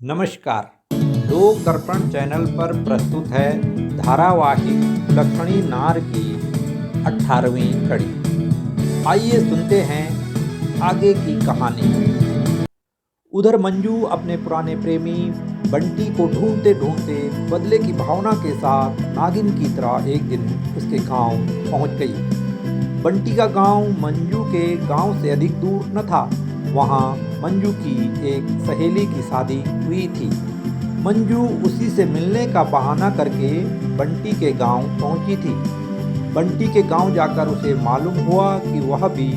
नमस्कार। लोक दर्पण चैनल पर प्रस्तुत है धारावाहिक लक्ष्मणी नार की 18वीं कड़ी। आइए सुनते हैं आगे की कहानी। उधर मंजू अपने पुराने प्रेमी बंटी को ढूंढते ढूंढते बदले की भावना के साथ नागिन की तरह एक दिन उसके गांव पहुंच गई। बंटी का गांव मंजू के गांव से अधिक दूर न था। वहां मंजू की एक सहेली की शादी हुई थी। मंजू उसी से मिलने का बहाना करके बंटी के गांव पहुंची थी। बंटी के गांव जाकर उसे मालूम हुआ कि वह भी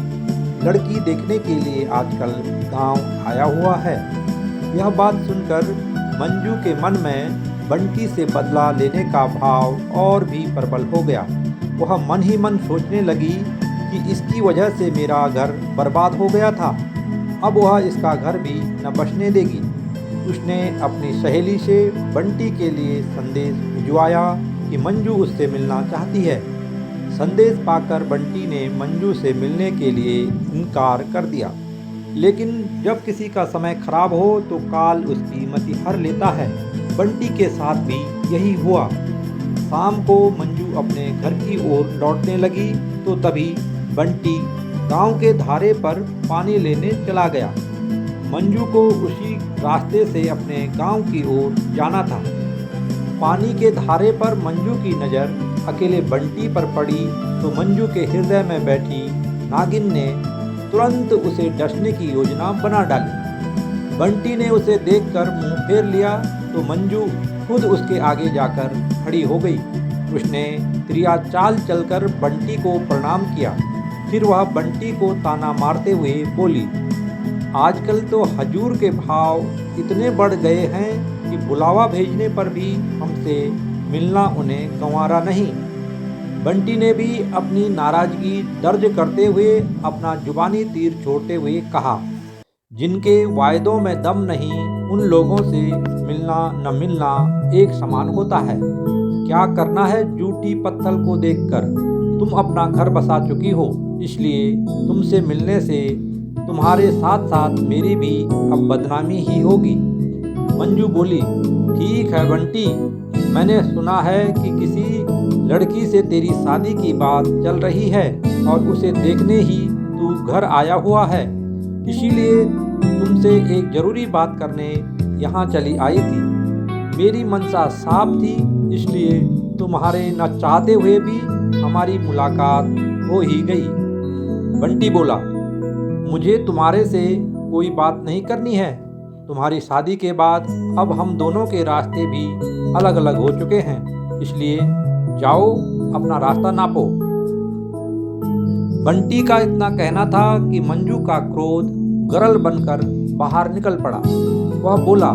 लड़की देखने के लिए आजकल गांव आया हुआ है। यह बात सुनकर मंजू के मन में बंटी से बदला लेने का भाव और भी प्रबल हो गया। वह मन ही मन सोचने लगी कि इसकी वजह से मेरा घर बर्बाद हो गया था, अब वह इसका घर भी न बचने देगी। उसने अपनी सहेली से बंटी के लिए संदेश भिजवाया कि मंजू उससे मिलना चाहती है। संदेश पाकर बंटी ने मंजू से मिलने के लिए इनकार कर दिया। लेकिन जब किसी का समय खराब हो तो काल उसकी मति हर लेता है। बंटी के साथ भी यही हुआ। शाम को मंजू अपने घर की ओर लौटने लगी तो तभी बंटी गांव के धारे पर पानी लेने चला गया। मंजू को उसी रास्ते से अपने गांव की ओर जाना था। पानी के धारे पर मंजू की नज़र अकेले बंटी पर पड़ी तो मंजू के हृदय में बैठी नागिन ने तुरंत उसे डसने की योजना बना डाली। बंटी ने उसे देखकर मुंह फेर लिया तो मंजू खुद उसके आगे जाकर खड़ी हो गई। उसने त्रिया चाल चलकर बंटी को प्रणाम किया। फिर वह बंटी को ताना मारते हुए बोली, आजकल तो हजूर के भाव इतने बढ़ गए हैं कि बुलावा भेजने पर भी हमसे मिलना उन्हें गंवारा नहीं। बंटी ने भी अपनी नाराजगी दर्ज करते हुए अपना जुबानी तीर छोड़ते हुए कहा, जिनके वायदों में दम नहीं उन लोगों से मिलना न मिलना एक समान होता है। क्या करना है जूटी पत्थल को देखकर, तुम अपना घर बसा चुकी हो, इसलिए तुमसे मिलने से तुम्हारे साथ साथ मेरी भी अब बदनामी ही होगी। मंजू बोली, ठीक है बंटी, मैंने सुना है कि किसी लड़की से तेरी शादी की बात चल रही है और उसे देखने ही तू घर आया हुआ है, इसीलिए तुमसे एक ज़रूरी बात करने यहाँ चली आई थी। मेरी मनसा साफ थी, इसलिए तुम्हारे न चाहते हुए भी हमारी मुलाकात हो ही गई। बंटी बोला, मुझे तुम्हारे से कोई बात नहीं करनी है। तुम्हारी शादी के बाद अब हम दोनों के रास्ते भी अलग अलग हो चुके हैं, इसलिए जाओ अपना रास्ता नापो। बंटी का इतना कहना था कि मंजू का क्रोध गरल बनकर बाहर निकल पड़ा। वह बोला,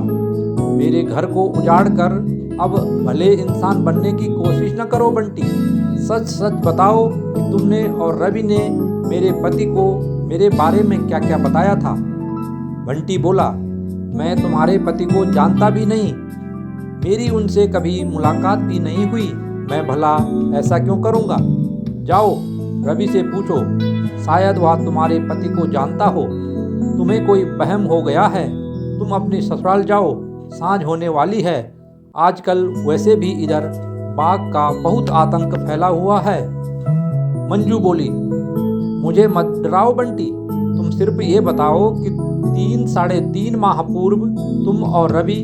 मेरे घर को उजाड़ कर अब भले इंसान बनने की कोशिश न करो बंटी। सच सच बताओ कि तुमने और रवि ने मेरे पति को मेरे बारे में क्या क्या बताया था। बंटी बोला, मैं तुम्हारे पति को जानता भी नहीं, मेरी उनसे कभी मुलाकात भी नहीं हुई, मैं भला ऐसा क्यों करूँगा। जाओ रवि से पूछो, शायद वह तुम्हारे पति को जानता हो। तुम्हें कोई वहम हो गया है, तुम अपनी ससुराल जाओ, सांझ होने वाली है। आजकल वैसे भी इधर बाघ का बहुत आतंक फैला हुआ है। मंजू बोली, मुझे मत डराओ बंटी, तुम सिर्फ ये बताओ कि 3-3.5 माह पूर्व तुम और रवि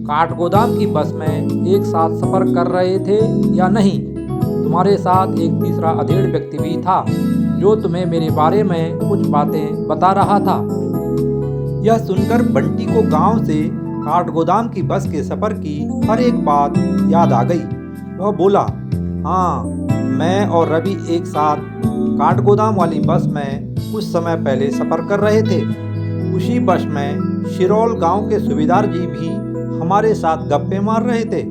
काठगोदाम की बस में एक साथ सफ़र कर रहे थे या नहीं। तुम्हारे साथ एक तीसरा अधेड़ व्यक्ति भी था जो तुम्हें मेरे बारे में कुछ बातें बता रहा था। यह सुनकर बंटी को गांव से काठगोदाम की बस के सफ़र की हर एक बात याद आ गई। वह बोला, हाँ, मैं और रवि एक साथ काठगोदाम वाली बस में कुछ समय पहले सफ़र कर रहे थे। उसी बस में शिरोल गांव के सूबेदार जी भी हमारे साथ गप्पे मार रहे थे।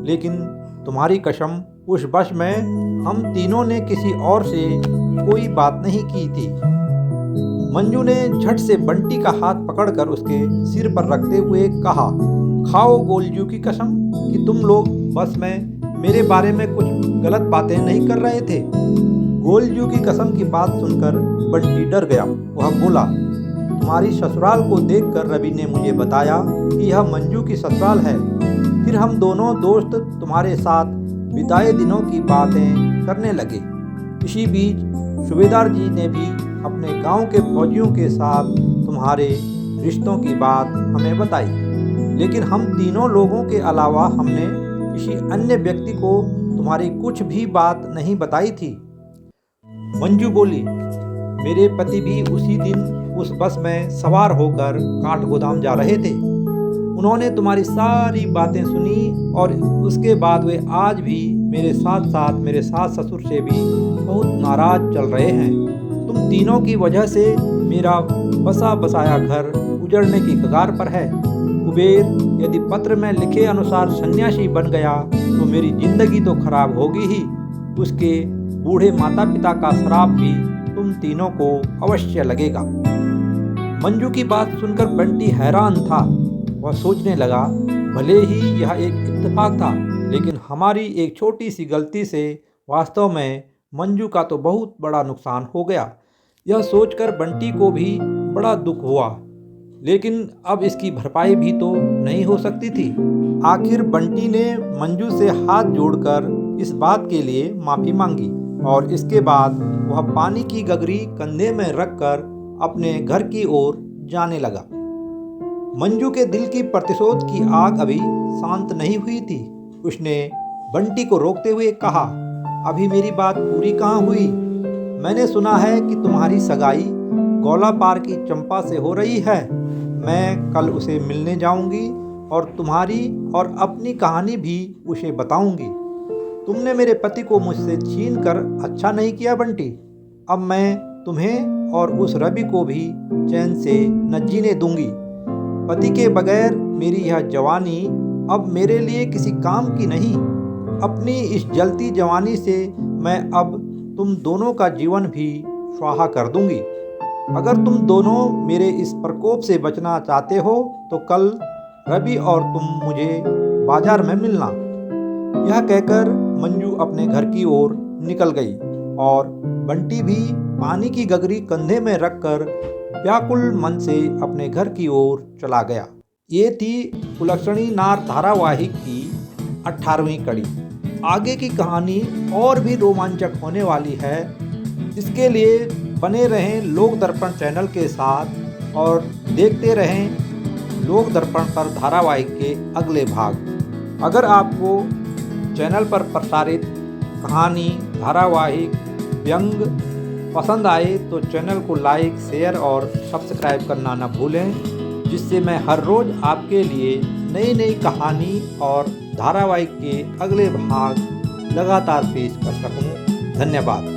लेकिन तुम्हारी कसम, उस बस में हम तीनों ने किसी और से कोई बात नहीं की थी। मंजू ने झट से बंटी का हाथ पकड़कर उसके सिर पर रखते हुए कहा, खाओ गोलजू की कसम कि तुम लोग बस में मेरे बारे में कुछ गलत बातें नहीं कर रहे थे। गोलजू की कसम की बात सुनकर बंटी डर गया। वह बोला, तुम्हारी ससुराल को देखकर रवि ने मुझे बताया कि यह मंजू की ससुराल है। फिर हम दोनों दोस्त तुम्हारे साथ बिताए दिनों की बातें करने लगे। इसी बीच सूबेदार जी ने भी अपने गांव के फौजियों के साथ तुम्हारे रिश्तों की बात हमें बताई, लेकिन हम तीनों लोगों के अलावा हमने किसी अन्य व्यक्ति को तुम्हारी कुछ भी बात नहीं बताई थी। मंजू बोली, मेरे पति भी उसी दिन उस बस में सवार होकर काठगोदाम जा रहे थे। उन्होंने तुम्हारी सारी बातें सुनी और उसके बाद वे आज भी मेरे साथ साथ मेरे सास ससुर से भी बहुत नाराज चल रहे हैं। तुम तीनों की वजह से मेरा बसा बसाया घर उजड़ने की कगार पर है। कुबेर यदि पत्र में लिखे अनुसार सन्यासी बन गया तो मेरी जिंदगी तो खराब होगी ही, उसके बूढ़े माता पिता का श्राप भी तुम तीनों को अवश्य लगेगा। मंजू की बात सुनकर बंटी हैरान था। वह सोचने लगा, भले ही यह एक इत्तेफाक था, लेकिन हमारी एक छोटी सी गलती से वास्तव में मंजू का तो बहुत बड़ा नुकसान हो गया। यह सोचकर बंटी को भी बड़ा दुख हुआ, लेकिन अब इसकी भरपाई भी तो नहीं हो सकती थी। आखिर बंटी ने मंजू से हाथ जोड़कर इस बात के लिए माफ़ी मांगी और इसके बाद वह पानी की गगरी कंधे में रखकर अपने घर की ओर जाने लगा। मंजू के दिल की प्रतिशोध की आग अभी शांत नहीं हुई थी। उसने बंटी को रोकते हुए कहा, अभी मेरी बात पूरी कहाँ हुई? मैंने सुना है कि तुम्हारी सगाई गौला पार की चंपा से हो रही है। मैं कल उसे मिलने जाऊंगी और तुम्हारी और अपनी कहानी भी उसे बताऊंगी। तुमने मेरे पति को मुझसे छीन कर अच्छा नहीं किया बंटी। अब मैं तुम्हें और उस रवि को भी चैन से न जीने दूंगी। पति के बगैर मेरी यह जवानी अब मेरे लिए किसी काम की नहीं। अपनी इस जलती जवानी से मैं अब तुम दोनों का जीवन भी स्वाहा कर दूंगी। अगर तुम दोनों मेरे इस प्रकोप से बचना चाहते हो तो कल रवि और तुम मुझे बाजार में मिलना। यह कहकर मंजू अपने घर की ओर निकल गई और बंटी भी पानी की गगरी कंधे में रखकर व्याकुल मन से अपने घर की ओर चला गया। ये थी कुलक्षणी नार धारावाहिक की 18वीं कड़ी। आगे की कहानी और भी रोमांचक होने वाली है। इसके लिए बने रहें लोक दर्पण चैनल के साथ और देखते रहें लोक दर्पण पर धारावाहिक के अगले भाग। अगर आपको चैनल पर प्रसारित कहानी, धारावाहिक, व्यंग पसंद आए तो चैनल को लाइक, शेयर और सब्सक्राइब करना न भूलें, जिससे मैं हर रोज़ आपके लिए नई नई कहानी और धारावाहिक के अगले भाग लगातार पेश कर सकूं। धन्यवाद।